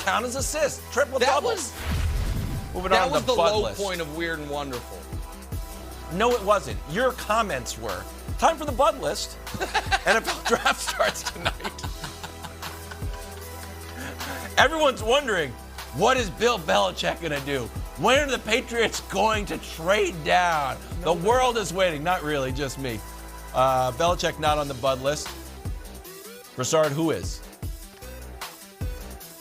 count as assists. Triple-doubles. That was the low point of Weird and Wonderful. No, it wasn't. Your comments were. Time for the Bud list. NFL draft starts tonight. Everyone's wondering, what is Bill Belichick going to do? When are the Patriots going to trade down? The world is waiting. Not really, just me. Belichick not on the Bud list. Broussard, who is?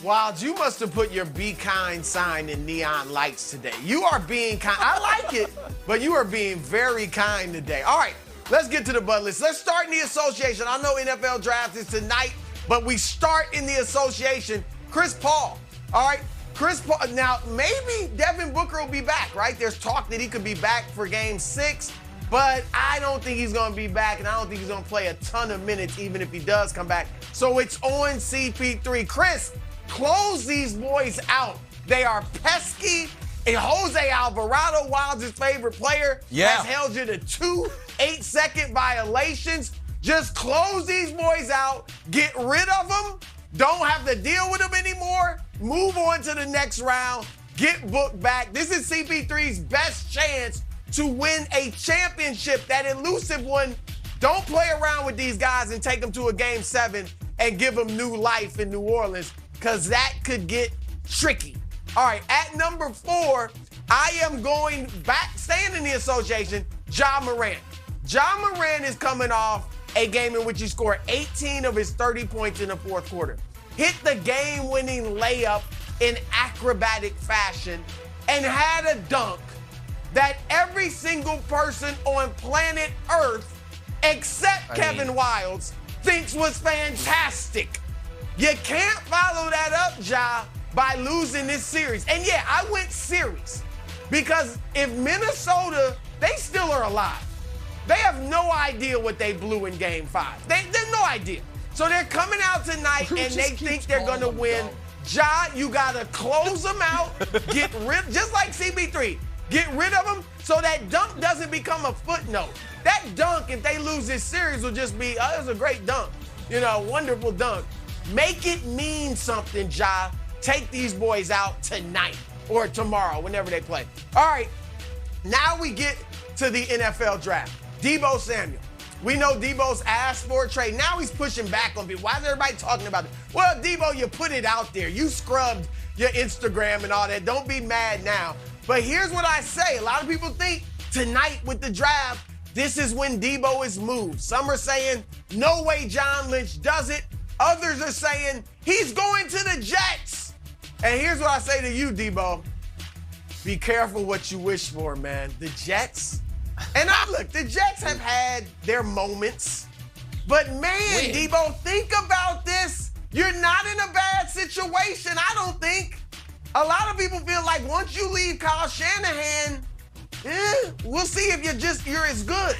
Wilds, you must have put your Be Kind sign in neon lights today. You are being kind. I like it, but you are being very kind today. All right, let's get to the Bud list. Let's start in the association. I know NFL draft is tonight, but we start in the association. Chris Paul. All right, Chris Paul. Now, maybe Devin Booker will be back, right? There's talk that he could be back for Game 6, but I don't think he's going to be back, and I don't think he's going to play a ton of minutes, even if he does come back. So it's on CP3. Chris, close these boys out. They are pesky. And Jose Alvarado, Wilds' favorite player, has held you to 2 8-second violations. Just close these boys out. Get rid of them. Don't have to deal with them anymore. Move on to the next round. Get Book back. This is CP3's best chance to win a championship, that elusive one. Don't play around with these guys and take them to a Game 7 and give them new life in New Orleans, because that could get tricky. All right, at number 4, I am going back, staying in the association, Ja Morant. Ja Morant is coming off a game in which he scored 18 of his 30 points in the fourth quarter. Hit the game-winning layup in acrobatic fashion and had a dunk that every single person on planet Earth, except Kevin Wilds, thinks was fantastic. You can't follow that up, Ja, by losing this series. And yeah, I went series because if Minnesota, they still are alive. They have no idea what they blew in Game 5. They have no idea. So they're coming out tonight and they think they're going to win. Ja, you got to close them out, get rid, just like CB3, get rid of them so that dunk doesn't become a footnote. That dunk, if they lose this series, will just be, oh, it was a great dunk. You know, wonderful dunk. Make it mean something, Ja. Take these boys out tonight or tomorrow, whenever they play. All right, now we get to the NFL draft. Deebo Samuel. We know Deebo's asked for a trade. Now he's pushing back on people. Why is everybody talking about it? Well, Deebo, you put it out there. You scrubbed your Instagram and all that. Don't be mad now. But here's what I say. A lot of people think tonight with the draft, this is when Deebo is moved. Some are saying, no way John Lynch does it. Others are saying, he's going to the Jets. And here's what I say to you, Deebo. Be careful what you wish for, man. The Jets. And look, the Jets have had their moments. But man, Deebo, think about this. You're not in a bad situation, I don't think. A lot of people feel like once you leave Kyle Shanahan, we'll see if you're as good.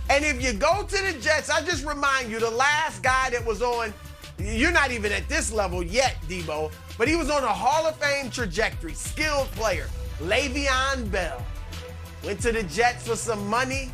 And if you go to the Jets, I just remind you, the last guy that was on, you're not even at this level yet, Deebo, but he was on a Hall of Fame trajectory, skilled player, Le'Veon Bell. Went to the Jets for some money,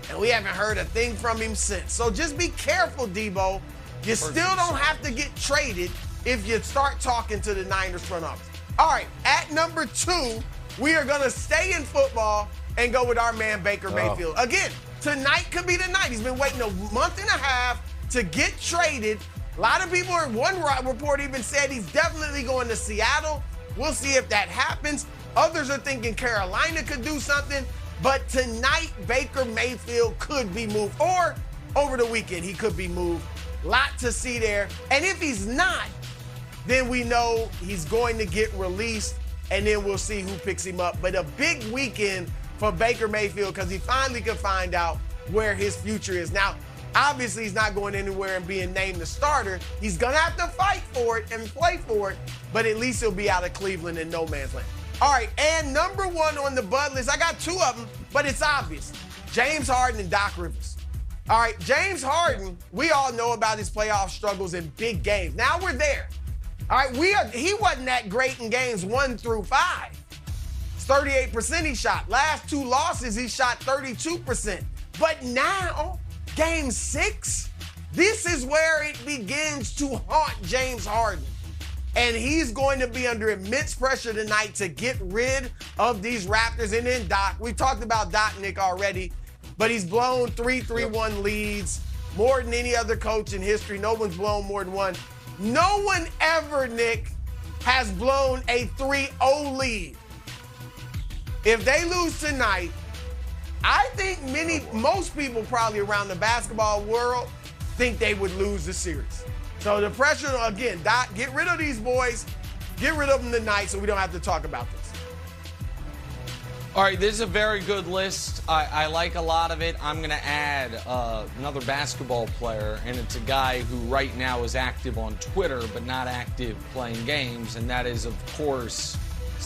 and we haven't heard a thing from him since. So just be careful, Deebo. You still don't have to get traded if you start talking to the Niners front office. All right, at number 2, we are going to stay in football and go with our man Baker Mayfield. Again, tonight could be the night. He's been waiting a month and a half to get traded. A lot of people, one report even said he's definitely going to Seattle. We'll see if that happens. Others are thinking Carolina could do something. But tonight, Baker Mayfield could be moved. Or over the weekend, he could be moved. Lot to see there. And if he's not, then we know he's going to get released, and then we'll see who picks him up. But a big weekend for Baker Mayfield because he finally could find out where his future is. Now, obviously, he's not going anywhere and being named the starter. He's going to have to fight for it and play for it, but at least he'll be out of Cleveland in no man's land. All right, and number 1 on the Bud list, I got 2 of them, but it's obvious. James Harden and Doc Rivers. All right, James Harden, we all know about his playoff struggles in big games. Now we're there. All right, he wasn't that great in games 1 through 5. It's 38% he shot. Last 2 losses, he shot 32%. But now, game 6, this is where it begins to haunt James Harden. And he's going to be under immense pressure tonight to get rid of these Raptors. And then Doc, we talked about Doc, Nick, already, but he's blown 3-3-1 leads, more than any other coach in history. No one's blown more than one. No one ever, Nick, has blown a 3-0 lead. If they lose tonight, I think most people probably around the basketball world think they would lose the series. So the pressure, again, Doc, get rid of these boys. Get rid of them tonight so we don't have to talk about this. All right, this is a very good list. I like a lot of it. I'm going to add another basketball player, and it's a guy who right now is active on Twitter but not active playing games, and that is, of course,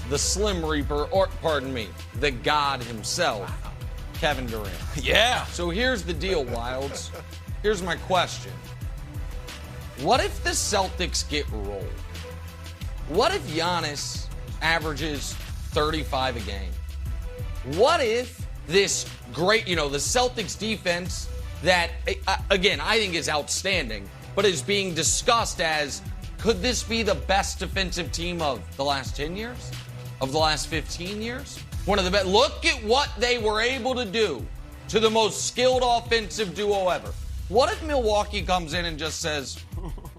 the Slim Reaper, or pardon me, the God himself, Kevin Durant. Yeah. So here's the deal, Wilds. Here's my question. What if the Celtics get rolled? What if Giannis averages 35 a game? What if this great, the Celtics defense that, again, I think is outstanding, but is being discussed as, could this be the best defensive team of the last 10 years? Of the last 15 years? One of the best. Look at what they were able to do to the most skilled offensive duo ever. What if Milwaukee comes in and just says,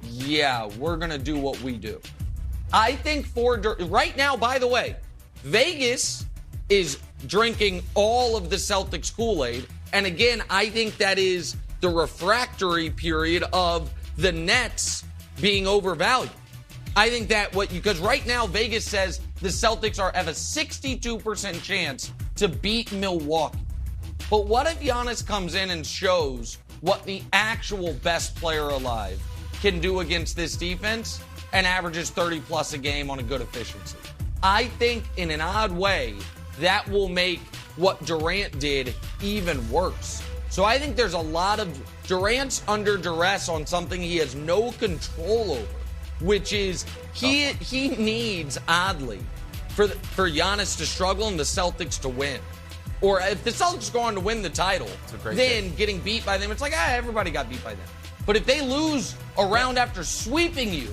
yeah, we're going to do what we do? I think right now, by the way, Vegas is drinking all of the Celtics Kool-Aid. And again, I think that is the refractory period of the Nets being overvalued. I think that because right now Vegas says the Celtics have a 62% chance to beat Milwaukee. But what if Giannis comes in and shows what the actual best player alive can do against this defense and averages 30-plus a game on a good efficiency? I think in an odd way, that will make what Durant did even worse. So I think there's a lot of Durant's under duress on something he has no control over, which is he needs, oddly, for Giannis to struggle and the Celtics to win. Or if the Celtics go on to win the title, then getting beat by them, it's like, everybody got beat by them. But if they lose a round after sweeping you,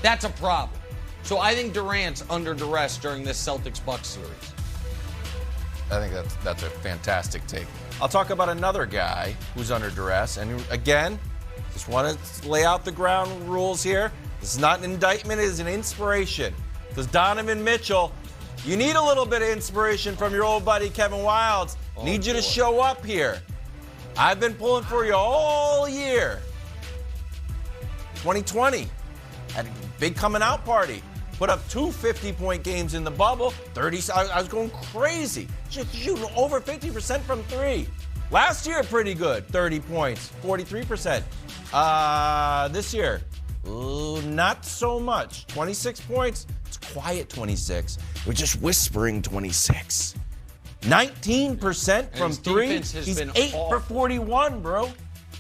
that's a problem. So I think Durant's under duress during this Celtics-Bucks series. I think that's a fantastic take. I'll talk about another guy who's under duress. And again, just want to lay out the ground rules here. This is not an indictment, it is an inspiration. Because Donovan Mitchell, you need a little bit of inspiration from your old buddy Kevin Wilds. Need you to show up here. I've been pulling for you all year. 2020, had a big coming out party. Put up 2 50-point games in the bubble. 30. I was going crazy. Shooting over 50% from three. Last year, pretty good. 30 points, 43%. This year, not so much. 26 points. It's quiet 26. We're just whispering 26. 19% from three. He's 8 for 41, bro.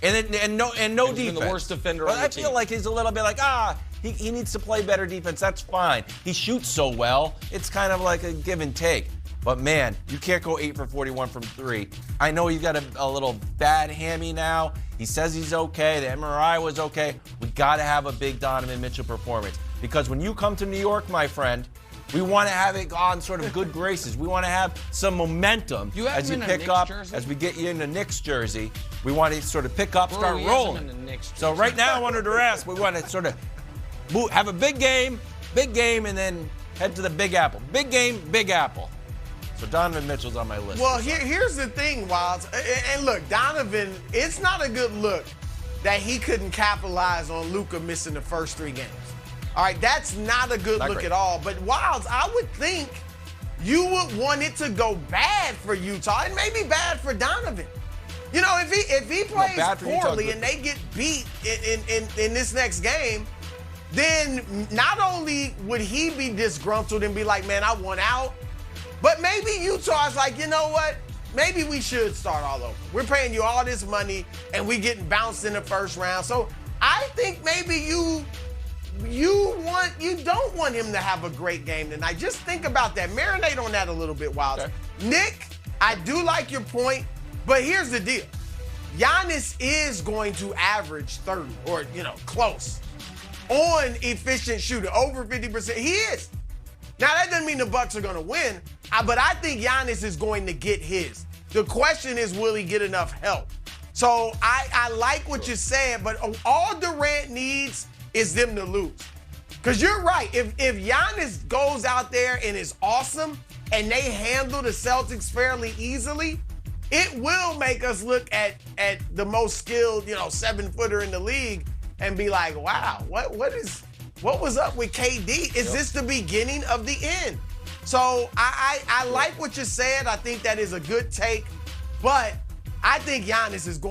And no defense. He's been the worst defender on the team. I feel like he's a little bit like, he needs to play better defense. That's fine. He shoots so well. It's kind of like a give and take. But, man, you can't go 8 for 41 from three. I know he's got a little bad hammy now. He says he's okay. The MRI was okay. We got to have a big Donovan Mitchell performance. Because when you come to New York, my friend, we want to have it on sort of good graces. We want to have some momentum as you pick up, as we get you in the Knicks jersey. We want to sort of pick up, start rolling. So right now, under duress, we want to sort of have a big game, and then head to the Big Apple. Big game, Big Apple. So Donovan Mitchell's on my list. Well, here's the thing, Wilds. And look, Donovan, it's not a good look that he couldn't capitalize on Luka missing the first 3 games. All right, that's not a good look at all. But Wilds, I would think you would want it to go bad for Utah and maybe bad for Donovan. If he plays poorly and they get beat in this next game, then not only would he be disgruntled and be like, man, I want out, but maybe Utah's like, you know what? Maybe we should start all over. We're paying you all this money and we getting bounced in the first round. So I think maybe you don't want him to have a great game tonight. Just think about that. Marinate on that a little bit, Wilds. Okay. Nick, I do like your point, but here's the deal. Giannis is going to average 30 or, close on efficient shooting, over 50%. He is. Now, that doesn't mean the Bucks are going to win, but I think Giannis is going to get his. The question is, will he get enough help? So I like what you're saying, but all Durant needs is them to lose. Because you're right. If Giannis goes out there and is awesome and they handle the Celtics fairly easily, it will make us look at the most skilled, 7-footer in the league and be like, wow, what was up with KD? Is this the beginning of the end? So I like what you said. I think that is a good take, but I think Giannis is going